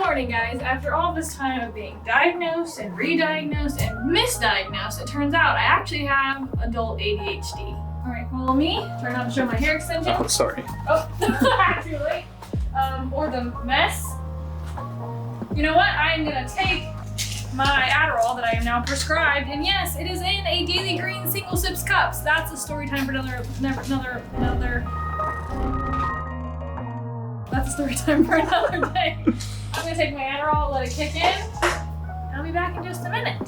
morning, guys. After all this time of being diagnosed and re-diagnosed and misdiagnosed, it turns out I actually have adult ADHD. All right, follow me. Try not to show my hair extension. Oh, sorry. Oh, too late. Or the mess. You know what? I am gonna take my Adderall that I am now prescribed, and yes, it is in a Daily Green single sips cups. That's a story time for That's a story time for another day. I'm gonna take my Adderall, let it kick in, and I'll be back in just a minute.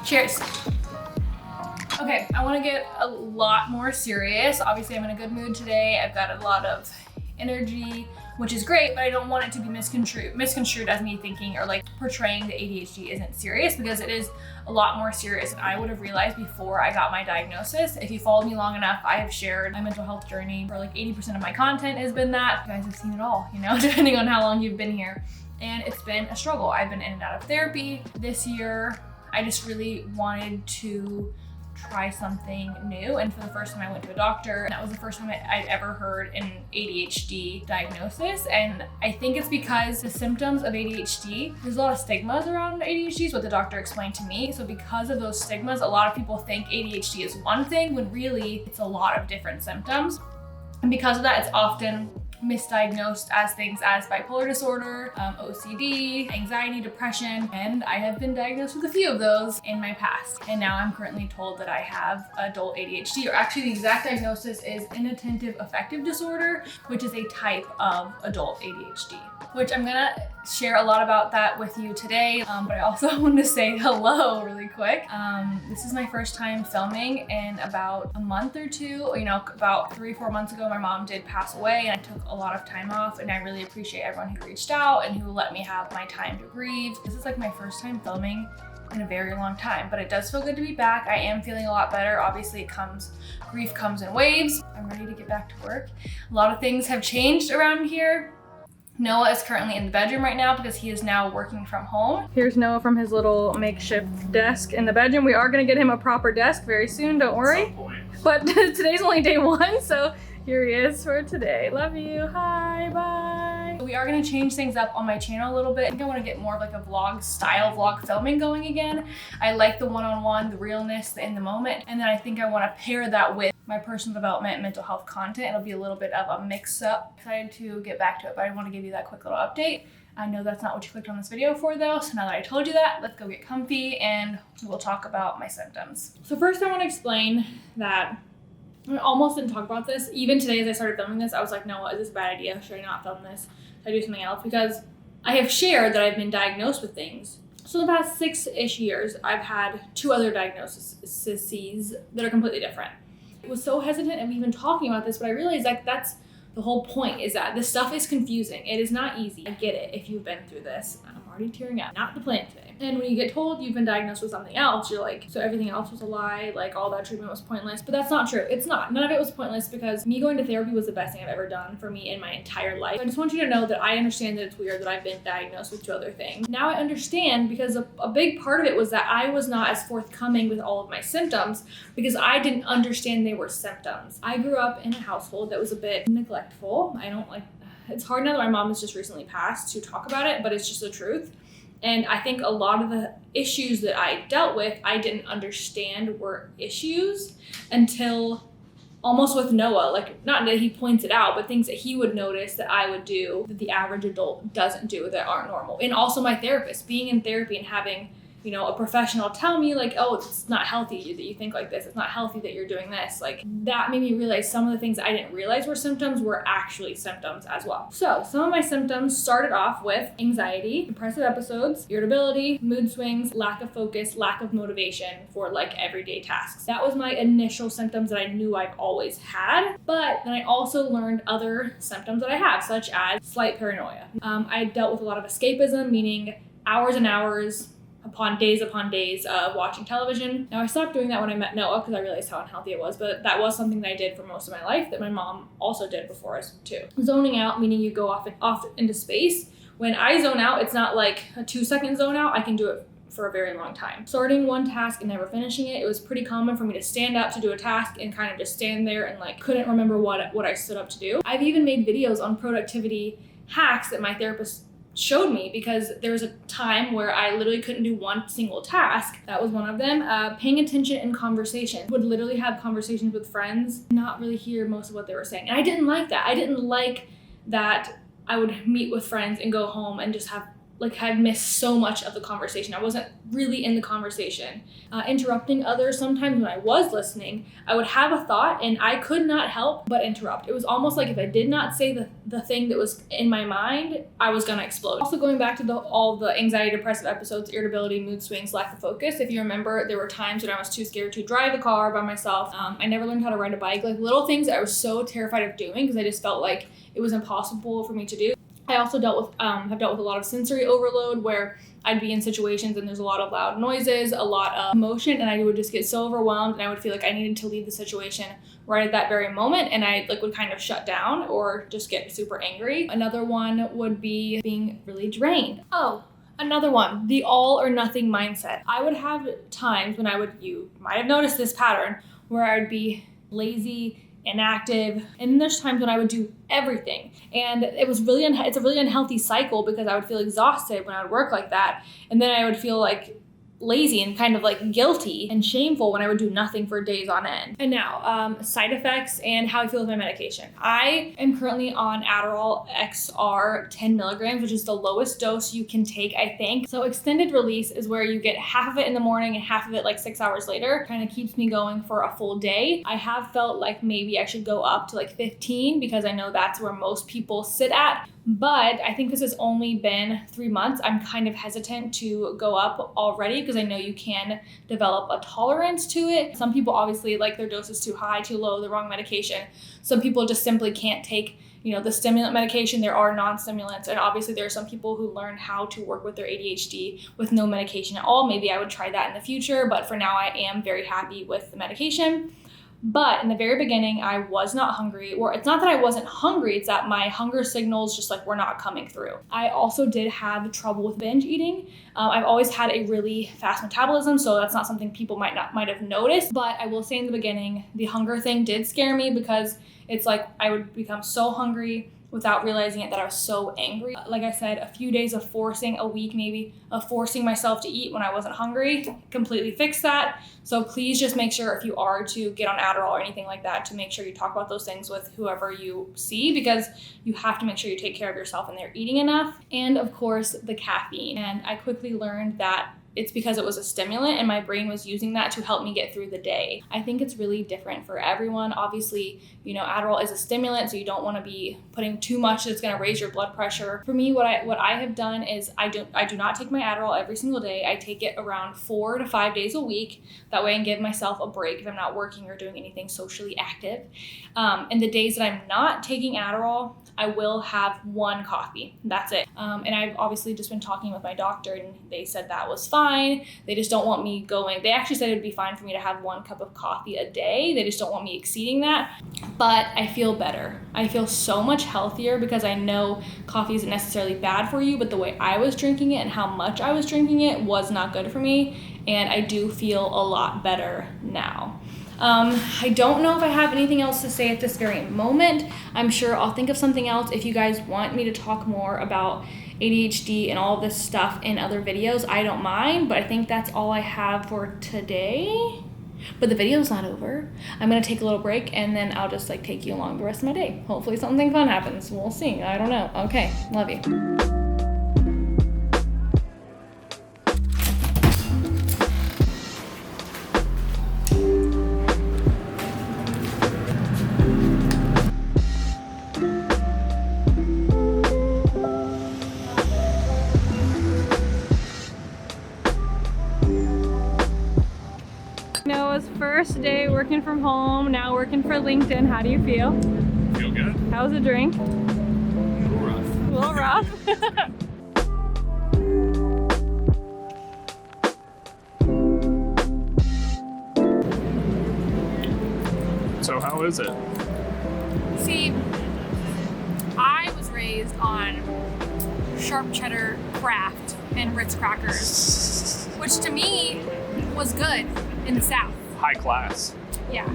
Cheers. Okay, I want to get a lot more serious. Obviously, I'm in a good mood today. I've got a lot of energy, which is great, but I don't want it to be misconstrued as me thinking or like portraying that ADHD isn't serious, because it is a lot more serious than I would have realized before I got my diagnosis. If you followed me long enough, I have shared my mental health journey for like 80% of my content has been that. You guys have seen it all, you know, depending on how long you've been here. And it's been a struggle. I've been in and out of therapy this year. I just really wanted to try something new. And for the first time I went to a doctor. That was the first time I'd ever heard an ADHD diagnosis. And I think it's because the symptoms of ADHD, there's a lot of stigmas around ADHD is what the doctor explained to me. So because of those stigmas, a lot of people think ADHD is one thing when really it's a lot of different symptoms. And because of that, it's often misdiagnosed as things as bipolar disorder, OCD, anxiety, depression, and I have been diagnosed with a few of those in my past. And now I'm currently told that I have adult ADHD, or actually the exact diagnosis is inattentive affective disorder, which is a type of adult ADHD, which I'm gonna share a lot about that with you today. But I also want to say hello really quick. This is my first time filming in about a month or two. You know, about 3 or 4 months ago, my mom did pass away and I took a lot of time off, and I really appreciate everyone who reached out and who let me have my time to grieve. This is like my first time filming in a very long time, but it does feel good to be back. I am feeling a lot better. Obviously grief comes in waves. I'm ready to get back to work. A lot of things have changed around here. Noah is currently in the bedroom right now because he is now working from home. Here's Noah from his little makeshift desk in the bedroom. We are gonna get him a proper desk very soon, don't worry. But today's only day 1, so here he is for today. Love you, hi, bye. We are gonna change things up on my channel a little bit. I think I wanna get more of like a vlog style vlog filming going again. I like the one-on-one, the realness, the in the moment. And then I think I wanna pair that with my personal development, mental health content. It'll be a little bit of a mix up. Excited to get back to it, but I wanna give you that quick little update. I know that's not what you clicked on this video for though, so now that I told you that, let's go get comfy and we'll talk about my symptoms. So first I wanna explain that I almost didn't talk about this. Even today as I started filming this, I was like, no, is this a bad idea? Should I not film this? Should I do something else? Because I have shared that I've been diagnosed with things. So in the past 6-ish years, I've had 2 other diagnoses that are completely different. I was so hesitant of even talking about this, but I realized like that's the whole point, is that this stuff is confusing. It is not easy. I get it if you've been through this. I'm already tearing up. Not the plan today. And when you get told you've been diagnosed with something else, you're like, so everything else was a lie, like all that treatment was pointless. But that's not true. It's not. None of it was pointless, because me going to therapy was the best thing I've ever done for me in my entire life. So I just want you to know that I understand that it's weird that I've been diagnosed with 2 other things. Now I understand, because a big part of it was that I was not as forthcoming with all of my symptoms because I didn't understand they were symptoms. I grew up in a household that was a bit neglectful. It's hard now that my mom has just recently passed to talk about it, but it's just the truth. And I think a lot of the issues that I dealt with, I didn't understand were issues until almost with Noah. Like, not that he points it out, but things that he would notice that I would do that the average adult doesn't do, that aren't normal. And also my therapist, being in therapy and having, a professional tell me like, oh, it's not healthy that you think like this. It's not healthy that you're doing this. Like that made me realize some of the things I didn't realize were symptoms were actually symptoms as well. So some of my symptoms started off with anxiety, depressive episodes, irritability, mood swings, lack of focus, lack of motivation for like everyday tasks. That was my initial symptoms that I knew I've always had. But then I also learned other symptoms that I have, such as slight paranoia. I dealt with a lot of escapism, meaning hours and hours upon days of watching television. Now I stopped doing that when I met Noah because I realized how unhealthy it was, but that was something that I did for most of my life that my mom also did before us too. Zoning out, meaning you go off into space. When I zone out, it's not like a 2-second zone out. I can do it for a very long time. Starting one task and never finishing it, it was pretty common for me to stand up to do a task and kind of just stand there and like couldn't remember what I stood up to do. I've even made videos on productivity hacks that my therapist showed me because there was a time where I literally couldn't do one single task. That was one of them. Paying attention in conversation. Would literally have conversations with friends, not really hear most of what they were saying. And I didn't like that. I didn't like that I would meet with friends and go home and just had missed so much of the conversation. I wasn't really in the conversation. Interrupting others. Sometimes when I was listening, I would have a thought and I could not help but interrupt. It was almost like if I did not say the thing that was in my mind, I was gonna explode. Also going back to all the anxiety, depressive episodes, irritability, mood swings, lack of focus. If you remember, there were times when I was too scared to drive a car by myself. I never learned how to ride a bike. Like little things that I was so terrified of doing because I just felt like it was impossible for me to do. I also have dealt with a lot of sensory overload where I'd be in situations and there's a lot of loud noises, a lot of emotion, and I would just get so overwhelmed and I would feel like I needed to leave the situation right at that very moment, and I would kind of shut down or just get super angry. Another one would be being really drained. Oh, another one, the all or nothing mindset. I would have times when you might have noticed this pattern, where I would be lazy, inactive, and there's times when I would do everything, and it's a really unhealthy cycle because I would feel exhausted when I would work like that, and then I would feel like lazy and kind of like guilty and shameful when I would do nothing for days on end. And now side effects and how I feel with my medication. I am currently on Adderall XR 10 milligrams, which is the lowest dose you can take, I think. So extended release is where you get half of it in the morning and half of it like 6 hours later. Kind of keeps me going for a full day. I have felt like maybe I should go up to like 15 because I know that's where most people sit at. But I think this has only been 3 months. I'm kind of hesitant to go up already because I know you can develop a tolerance to it. Some people obviously like their dose is too high, too low, the wrong medication. Some people just simply can't take, the stimulant medication. There are non-stimulants, and obviously there are some people who learn how to work with their ADHD with no medication at all. Maybe I would try that in the future, but for now I am very happy with the medication. But in the very beginning, I was not hungry, or it's not that I wasn't hungry, it's that my hunger signals just were not coming through. I also did have trouble with binge eating. I've always had a really fast metabolism, so that's not something people might have noticed. But I will say in the beginning, the hunger thing did scare me because it's like I would become so hungry without realizing it that I was so angry. Like I said, a few days of a week maybe, of forcing myself to eat when I wasn't hungry, completely fixed that. So please just make sure if you are to get on Adderall or anything like that, to make sure you talk about those things with whoever you see, because you have to make sure you take care of yourself and they're eating enough. And of course, the caffeine. And I quickly learned that it's because it was a stimulant and my brain was using that to help me get through the day. I think it's really different for everyone. Obviously, Adderall is a stimulant, so you don't want to be putting too much that's going to raise your blood pressure. For me, what I have done is I do not take my Adderall every single day. I take it around 4 to 5 days a week. That way I can give myself a break if I'm not working or doing anything socially active. And the days that I'm not taking Adderall, I will have one coffee. That's it. And I've obviously just been talking with my doctor, and they said that was fine. They just don't want me going. They actually said it'd be fine for me to have 1 cup of coffee a day. They just don't want me exceeding that. But I feel better. I feel so much healthier because I know coffee isn't necessarily bad for you, but the way I was drinking it and how much I was drinking it was not good for me. And I do feel a lot better now. I don't know if I have anything else to say at this very moment. I'm sure I'll think of something else if you guys want me to talk more about ADHD and all this stuff in other videos. I don't mind, but I think that's all I have for today. But the video's not over. I'm gonna take a little break and then I'll just take you along the rest of my day. Hopefully something fun happens. We'll see. I don't know. Okay, love you. First day working from home, now working for LinkedIn. How do you feel? Feel good. How's the drink? A little rough. A little rough. So how is it? See, I was raised on sharp cheddar Kraft and Ritz crackers, which to me was good in the South. High class. Yeah.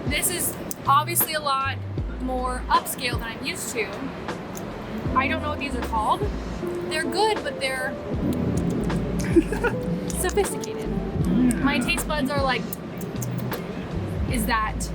This is obviously a lot more upscale than I'm used to. I don't know what these are called. They're good, but they're sophisticated. My taste buds are like, is that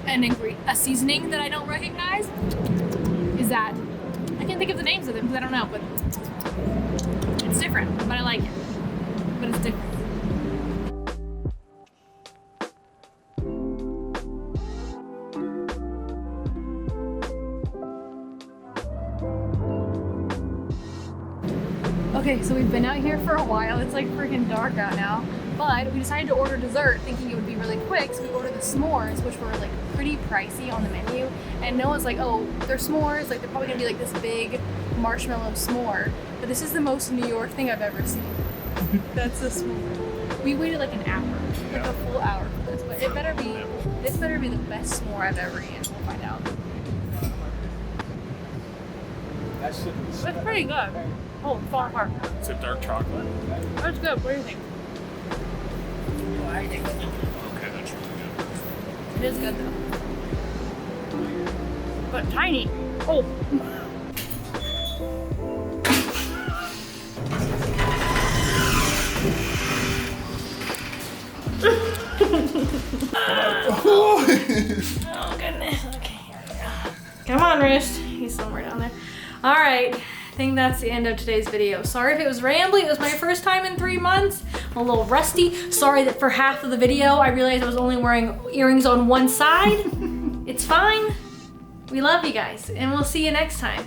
a seasoning that I don't recognize? Is that, I can't think of the names of them because I don't know, but it's different, but I like it. But it's different. Okay, so we've been out here for a while. It's like freaking dark out now. But we decided to order dessert thinking it would be really quick, so we ordered the s'mores, which were like pretty pricey on the menu. And Noah's like, oh, they're s'mores, like they're probably gonna be like this big marshmallow s'more. But this is the most New York thing I've ever seen. That's a s'more. We waited like an hour, like a full hour for this, but this better be the best s'more I've ever eaten. We'll find out. It's pretty good. Oh, it's falling apart. Is it dark chocolate? That's good. What do you think? Okay, that's really good. It is good though. But tiny. Oh. Oh goodness. Okay. Come on, wrist. He's somewhere down there. All right. I think that's the end of today's video. Sorry if it was rambly. It was my first time in 3 months. I'm a little rusty. Sorry that for half of the video, I realized I was only wearing earrings on one side. It's fine. We love you guys, and we'll see you next time.